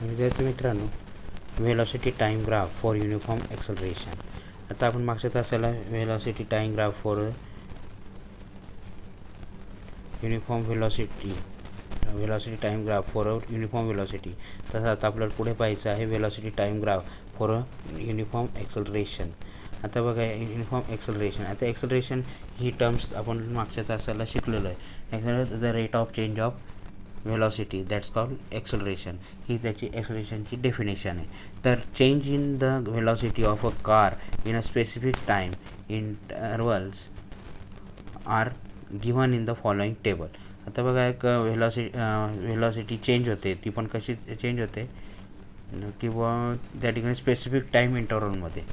विद्यार्थी मित्रांनो, velocity time graph for uniform acceleration. आता आपण मागच्या तासाला velocity time graph for uniform velocity time graph for uniform velocity, तसं आता आपल्याला पुढे पाहायचं आहे velocity time graph for uniform acceleration. आता बघा, युनिफॉर्म एक्सेलरेशन. आता एक्सेलरेशन ही टर्म्स आपण मागच्या तासाला शिकलेलो आहे. The rate of change of velocity, that's called acceleration. ही त्याची एक्सेलरेशनची डेफिनेशन आहे. तर change in the velocity of a car in a specific time intervals are given in the following table. आता बघा, एक व्हेलॉसिटी चेंज होते, ती पण कशी चेंज होते किंवा त्या ठिकाणी स्पेसिफिक टाईम इंटरवलमध्ये,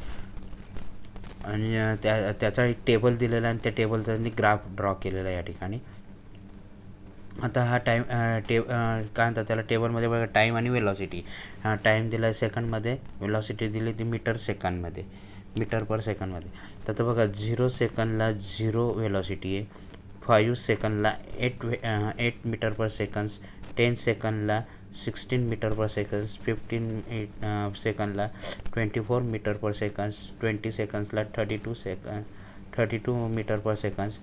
आणि त्याचा एक टेबल दिलेला आहे आणि त्या टेबलचा मी ग्राफ ड्रॉ केलेला आहे या ठिकाणी. आता हा टाईम काय म्हणतात त्याला, टेबलमध्ये बघा टाईम आणि व्हेलॉसिटी. टाईम दिला आहे सेकंडमध्ये, व्हेलॉसिटी दिली ती मीटर पर सेकंडमध्ये. तर बघा, 0 सेकंदला 0 व्हेलॉसिटी आहे, 5 सेकंदला 8 metre per seconds, 10 सेकंदला 16 metre per seconds, 15 सेकंदला 24 metre per seconds, 20 सेकंड्सला 32 metre per seconds,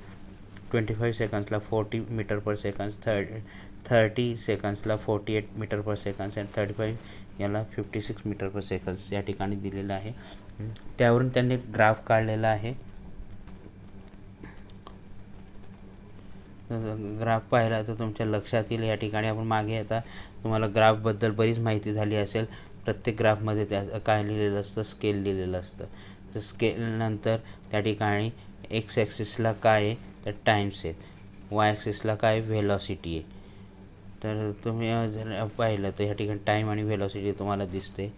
25 सेकंड्सला 40 metre per seconds, 30 सेकंड्सला 48 metre per seconds आणि 35 याला 56 मीटर पर सेकंड्स या ठिकाणी दिलेलं आहे. त्यावरून त्यांनी ग्राफ काढलेला आहे. ग्राफ पाहिला तर तुमच्या लक्षात येईल. या ठिकाणी आपण मागे आता तुम्हाला ग्राफबद्दल बरीच माहिती झाली असेल. प्रत्येक ग्राफमध्ये त्या काय लिहिलेलं असतं, स्केल लिहिलेलं असतं. तर स्केलनंतर त्या ठिकाणी एक्स ॲक्सिसला काय आहे तर टाईम्स आहेत, वाय ॲक्सिसला काय व्हेलॉसिटी आहे. तर तुम्ही जर पाहिलं तर ह्या ठिकाणी टाईम आणि व्हेलॉसिटी तुम्हाला दिसते.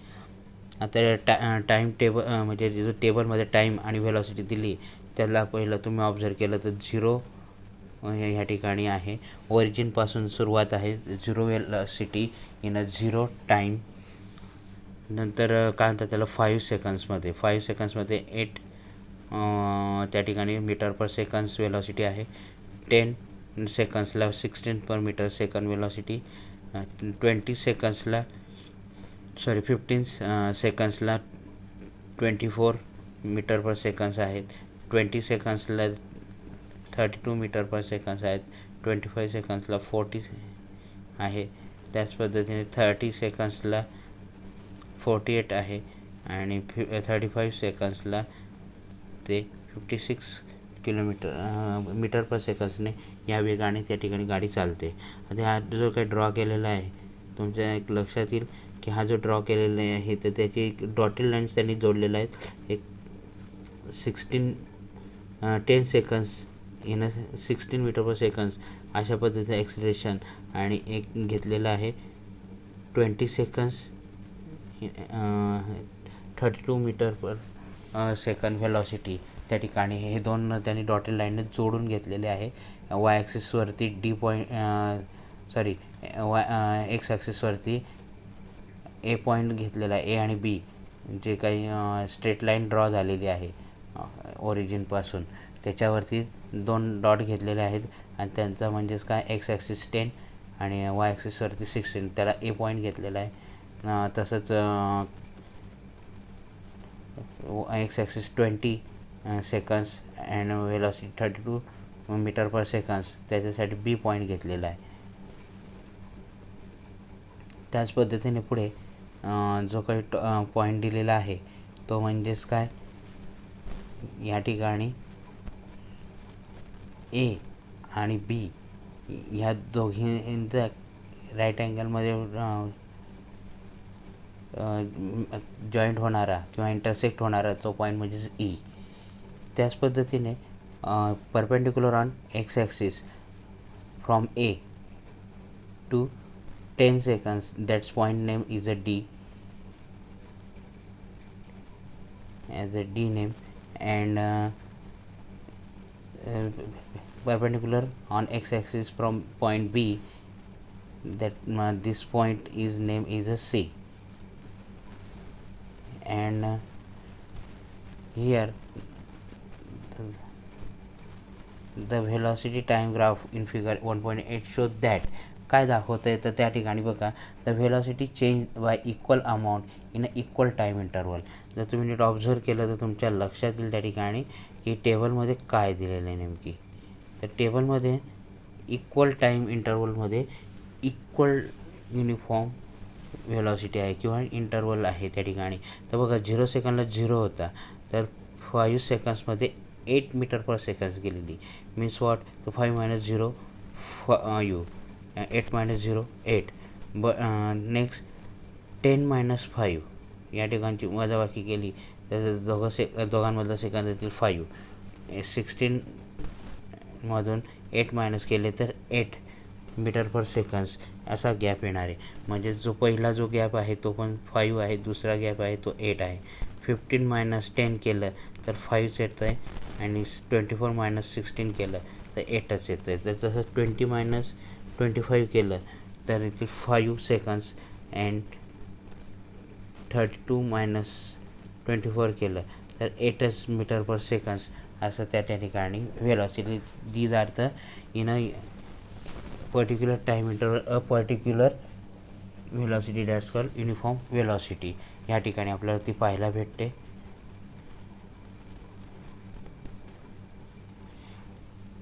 आता टाईम टेबल म्हणजे जो टेबलमध्ये टाईम आणि व्हेलॉसिटी दिली त्याला पहिलं तुम्ही ऑब्झर्व केलं तर 0 ह्या ठिकाणी आहे. ओरिजिनपासून सुरुवात आहे, 0 व्हेलॉसिटी इन अ 0 टाईम. नंतर काय म्हणतात त्याला 5 सेकंड्समध्ये 8 त्या ठिकाणी मीटर पर सेकंड्स व्हेलॉसिटी आहे. 10 सेकंड्सला 16 पर metre second velocity, 15 सेकंड्सला 24 metre per seconds आहेत. 20 सेकंड्सला 32 मीटर पर सेकंड्स आहेत. 25 सेकंड्सला 40 आहे. त्याच पद्धतीने 30 सेकंड्सला 48 आहे आणि 35 सेकंड्सला ते 56 मीटर पर सेकंड्सने या वेगाने त्या ठिकाणी गाडी चालते. आता हा जो काही ड्रॉ केलेला आहे तुमच्या एक लक्षात येईल की हा जो ड्रॉ केलेला आहे तर त्याची एक डॉटेड लाईन्स त्यांनी जोडलेला आहेत. एक 10 seconds in 16 metre per seconds अशा पद्धतीचं एक्सेलरेशन, आणि एक घेतलेलं आहे 20 seconds 32 metre per second velocity. त्या ठिकाणी हे दोन त्यांनी डॉटेड लाईनने जोडून घेतलेले आहे. वाय ॲक्सिसवरती एक्स ॲक्सिसवरती ए पॉईंट घेतलेला आहे, ए आणि बी जे काही स्ट्रेट लाईन ड्रॉ झालेली आहे ओरिजिनपासून त्याच्यावरती 2 डॉट घेतलेले आहेत आणि त्यांचा म्हणजेच काय एक्स ॲक्सिस 10 आणि वाय ॲक्सिसवरती 16 त्याला ए पॉईंट घेतलेला आहे. तसंच x axis 20 seconds and velocity 32 metre per seconds त्याच्यासाठी बी पॉईंट घेतलेला आहे. त्याच पद्धतीने पुढे जो काही पॉईंट दिलेला आहे तो म्हणजेच काय, या ठिकाणी ए आणि बी ह्या दोघींचा राईट अँगलमध्ये जॉईंट होणारा किंवा इंटरसेक्ट होणारा तो पॉईंट म्हणजेच ई. त्याच पद्धतीने perpendicular on x axis from A to 10 seconds, that's point name is a D, as a D name, and perpendicular on x axis from point B, that this point is name is a C. And here the velocity time graph in figure 1.8 shows that काय दाखवतं आहे, तर त्या ठिकाणी बघा the velocity change y equal amount in a equal time interval. जर तुम्ही नीट observe केलं तर तुमच्या लक्षात येईल त्या ठिकाणी की टेबलमध्ये काय दिलेलं आहे नेमकी. तर टेबलमध्ये इक्वल टाईम इंटरवलमध्ये इक्वल युनिफॉर्म व्हेलॉसिटी आहे किंवा इंटरवल आहे त्या ठिकाणी. तर बघा 0 सेकंडला 0 होता, तर 5 सेकंड्समध्ये 8 मीटर पर सेकंड्स गेलेली. मीन्स वॉट, तर 5 - 0 5, 8 - 0 8. नेक्स्ट 10 - 5 या ठिकाणची वजाबाकी केली तर दोघांमधला सेकंद येतील 5. 16मधून 8 मायनस केले तर 8 मीटर पर सेकंड्स असा गॅप येणार आहे. म्हणजे जो पहिला जो गॅप आहे तो पण 5 आहे, दुसरा गॅप आहे तो 8 आहे. 15 - 10 केलं तर 5च येतं आहे आणि 24 - 16 केलं तर 8च येतं आहे. तर तसं 20 - 25 केलं तर इथे 5 सेकंड्स अँड 32 - 24 केलं तर 8च मीटर पर सेकंड्स असं त्या ठिकाणी velocity. These are the in a particular time interval a particular velocity that's called uniform velocity. ह्या ठिकाणी आपल्याला ती पाहायला भेटते.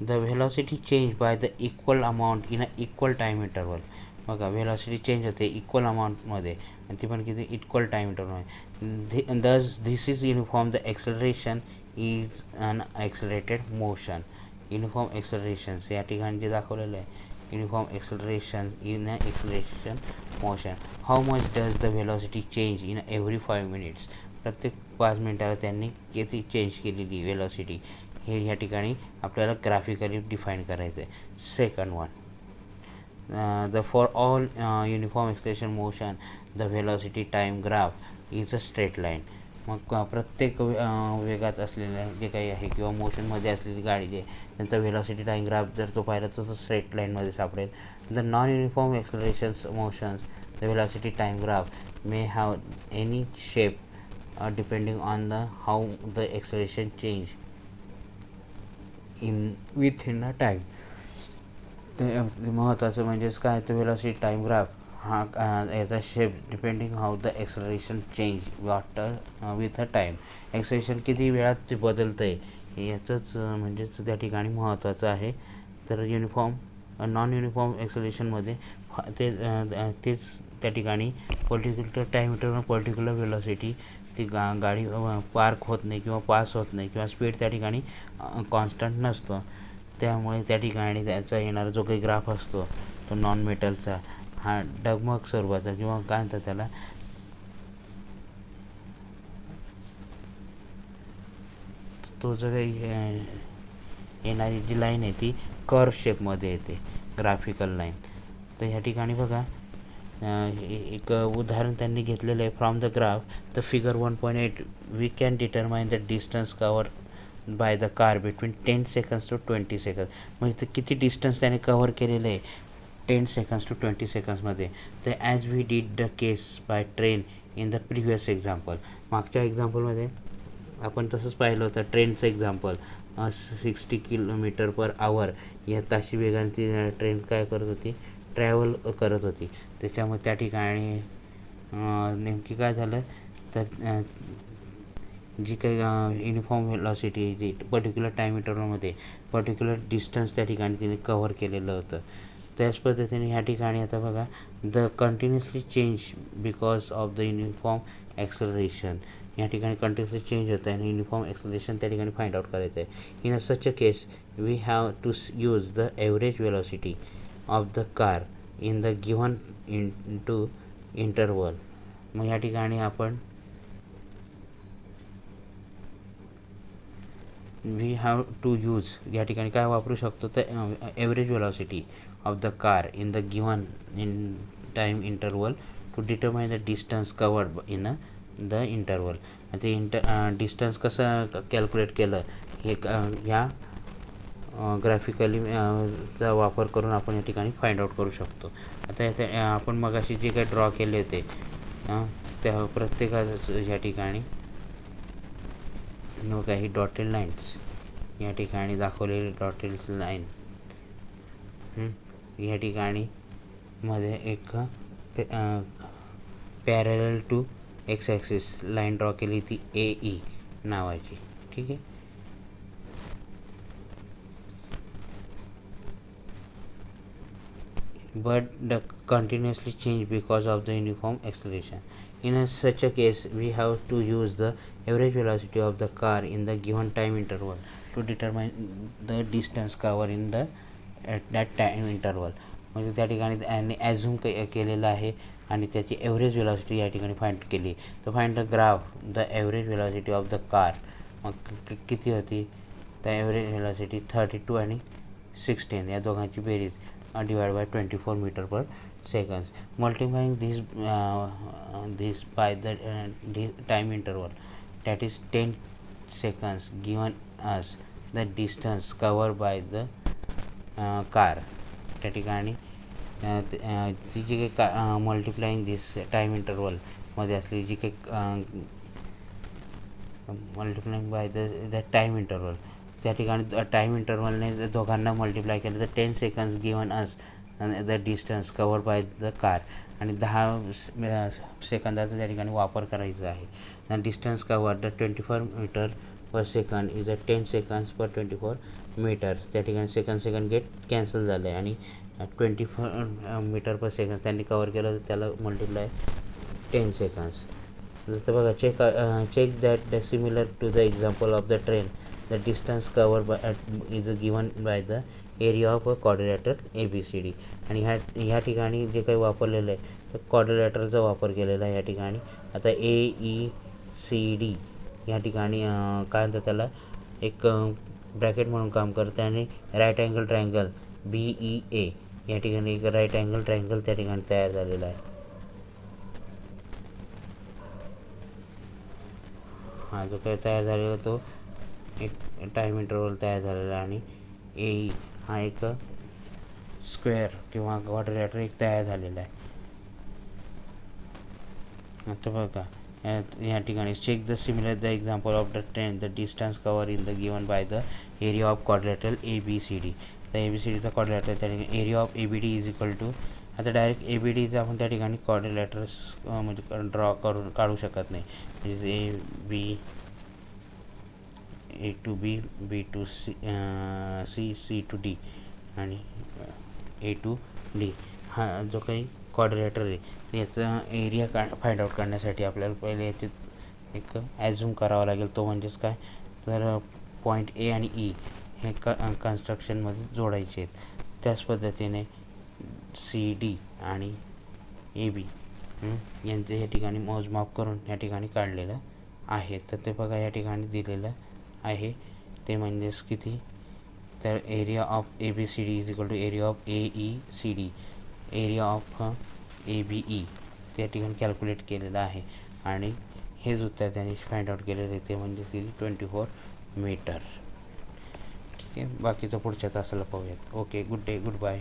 The velocity change by the equal amount in a equal time interval. बघा व्हेलॉसिटी चेंज होते इक्वल अमाऊंटमध्ये आणि ती पण किती इक्वल टाईम इंटरवलमध्ये. Thus this is uniform. The acceleration is an accelerated motion. Uniform accelerations या ठिकाणी जे दाखवलेलं आहे uniform acceleration in a acceleration motion. How much does the velocity change in every 5 minutes. प्रत्येक 5 मिनिटाला त्यांनी किती चेंज केलेली व्हेलॉसिटी हे ह्या ठिकाणी आपल्याला ग्राफिकली डिफाईन करायचं आहे. Second one, the for all uniform acceleration motion the velocity time graph is a straight line. मग प्रत्येक वेगात असलेल्या जे काही आहे किंवा मोशनमध्ये असलेली गाडी जे त्यांचा व्हेलॉसिटी टाईम ग्राफ जर तो पाहिला तर तो स्ट्रेट लाईनमध्ये सापडेल. The non uniform accelerations motions the velocity time graph may have any shape depending on the how the acceleration change within a time. ते महत्त्वाचं म्हणजेच काय, तर व्हेलॉसिटी टाईम ग्राफ हा याचा shape depending how the acceleration change with a time. Acceleration किती वेळात ते बदलतं आहे याचंच म्हणजेच त्या ठिकाणी महत्त्वाचं आहे. तर नॉन युनिफॉर्म एक्सेलरेशनमध्ये तेच त्या ठिकाणी particular time interval particular velocity ती गाडी पार्क होत नाही किंवा पास होत नाही किंवा स्पीड त्या ठिकाणी कॉन्स्टंट नसतो. त्यामुळे त्या ठिकाणी त्याचा येणारा जो काही ग्राफ असतो तो नॉन मेटलचा हा डगमग स्वरूपाचा किंवा काय म्हणतात त्याला तो जो काही येणारी जी लाईन आहे ती कर्व शेपमध्ये येते, ग्राफिकल लाईन. तर ह्या ठिकाणी बघा एक उदाहरण त्यांनी घेतलेलं आहे. From the graph the figure 1.8 we can determine the distance cover by the car between 10 seconds to 20 seconds. मग इथं किती डिस्टन्स त्याने कव्हर केलेलं आहे 10 सेकंड्स टू 20 सेकंड्समध्ये. तर as we did the case by train in the previous example. मागच्या एक्झाम्पलमध्ये आपण तसंच पाहिलं होतं ट्रेनचं एक्झाम्पल. 60 किलोमीटर पर आवर या ताशी वेगाने ती ट्रेन काय करत होती, ट्रॅव्हल करत होती. त्याच्यामुळे त्या ठिकाणी नेमकी काय झालं तर जी काही युनिफॉर्म व्हेलॉसिटी जी पर्टिक्युलर टाईम इंटरवलमध्ये पर्टिक्युलर डिस्टन्स त्या ठिकाणी तिने कव्हर केलेलं होतं. त्याच पद्धतीने ह्या ठिकाणी आता बघा the continuously change because of the uniform acceleration. या ठिकाणी कंटिन्युअसली चेंज होतं आहे आणि युनिफॉर्म एक्सेलरेशन त्या ठिकाणी फाइंड आउट करायचं आहे. In a such a case we have to use the average velocity of the car in the given to interval. मग या ठिकाणी आपण वी हॅव टू यूज या ठिकाणी काय वापरू शकतो तर average velocity of the car in the given time interval to determine the distance covered in the interval. ते डिस्टन्स कसं कॅल्क्युलेट केलं हे ह्या ग्राफिकली चा वापर करून आपण या ठिकाणी फाइंड आउट करू शकतो. आता आपण मगाशी जे काही ड्रॉ केले होते त्या प्रत्येकाचं या ठिकाणी काही डॉटेड लाईन्स या ठिकाणी दाखवलेली डॉटेड लाईन या ठिकाणी मध्ये एक parallel to x axis line draw केली ती AE नावाची. ठीक आहे. but the continuously change because of the uniform acceleration. In such a case, we have to use the average velocity of the car in the given time interval to determine the distance covered in the at that time interval. म्हणजे त्या ठिकाणी यांनी assume केलेलं आहे आणि त्याची average velocity या ठिकाणी फाइंड केली. तर find the graph the average velocity of the car. मग किती होती? द ॲव्हरेज वेलॉसिटी 32 आणि 16 या दोघांची बेरीज divided by 24 meter per seconds. Multiplying this by the time interval, that is 10 seconds, given us the distance covered by the car. त्या ठिकाणी ती जी काही मल्टिप्लाइंग दिस टाईम इंटरवलमध्ये असलेली जी काही multiplying by the time interval, त्या ठिकाणी टाईम इंटरवलने दोघांना मल्टिप्लाय केलं तर 10 seconds given as the distance cover by the car आणि 10 सेकंदाचा त्या ठिकाणी वापर करायचा आहे. Distance cover the 24 metre per second is 10 seconds per 24 metre. त्या ठिकाणी सेकंड गेट कॅन्सल झालं आहे आणि 24 मीटर पर सेकंड त्यांनी कवर केलं तर त्याला मल्टिप्लाय 10 सेकंड्स. तर बघा check that the similar to the example of the train. The distance covered by is given by the area of a quadrilateral ABCD. आणि ह्या ठिकाणी जे काही वापरलेलं आहे तर क्वाड्रिलॅटरलचा वापर केलेला आहे या ठिकाणी. आता AECD ह्या ठिकाणी काय म्हणतात त्याला एक ब्रॅकेट म्हणून काम करते आणि राईट अँगल ट्रायंगल BEA या ठिकाणी एक राईट अँगल ट्रायंगल त्या ठिकाणी तयार झालेला आहे. हा जो काही तयार झालेला तो एक टाईम इंटरवल तयार झालेला आहे आणि AE हा एक स्क्वेअर किंवा क्वाड्रिलॅटरल एक तयार झालेला आहे. आता बघा या ठिकाणी check the similar the example of the train the distance cover in the given by the area of quadrilateral ABCD. तर ABCDचा क्वाड्रिलॅटरल त्या ठिकाणी area of ABD is equal to, आता डायरेक्ट ABDचं आपण त्या ठिकाणी क्वाड्रिलॅटरल्स म्हणजे ड्रॉ करून काढू शकत नाही. म्हणजे A to B, B to C, C to D आणि A to D हा जो काही क्वाड्रिलॅटरल आहे याचा एरिया फाइंड आउट करण्यासाठी आपल्याला पहिले याचे एक ॲझ्युम करावा लागेल. तो म्हणजेच काय तर पॉईंट A आणि E हे कन्स्ट्रक्शनमध्ये जोडायचे आहेत. त्याच पद्धतीने CD आणि AB यांचं या ठिकाणी मोजमाप करून या ठिकाणी काढलेलं आहे. तर ते बघा या ठिकाणी दिलेलं आहे ते म्हणजेच किती तर area of ABCD is equal to area of AECD, area of ABE त्या ठिकाणी कॅल्क्युलेट केलेलं आहे आणि हेच उत्तर त्यांनी फाइंड आउट केलेलं आहे ते म्हणजे किती 24 मीटर. ठीक आहे. बाकीचं पुढच्या तासाला पाहूयात. Okay, good day, good bye.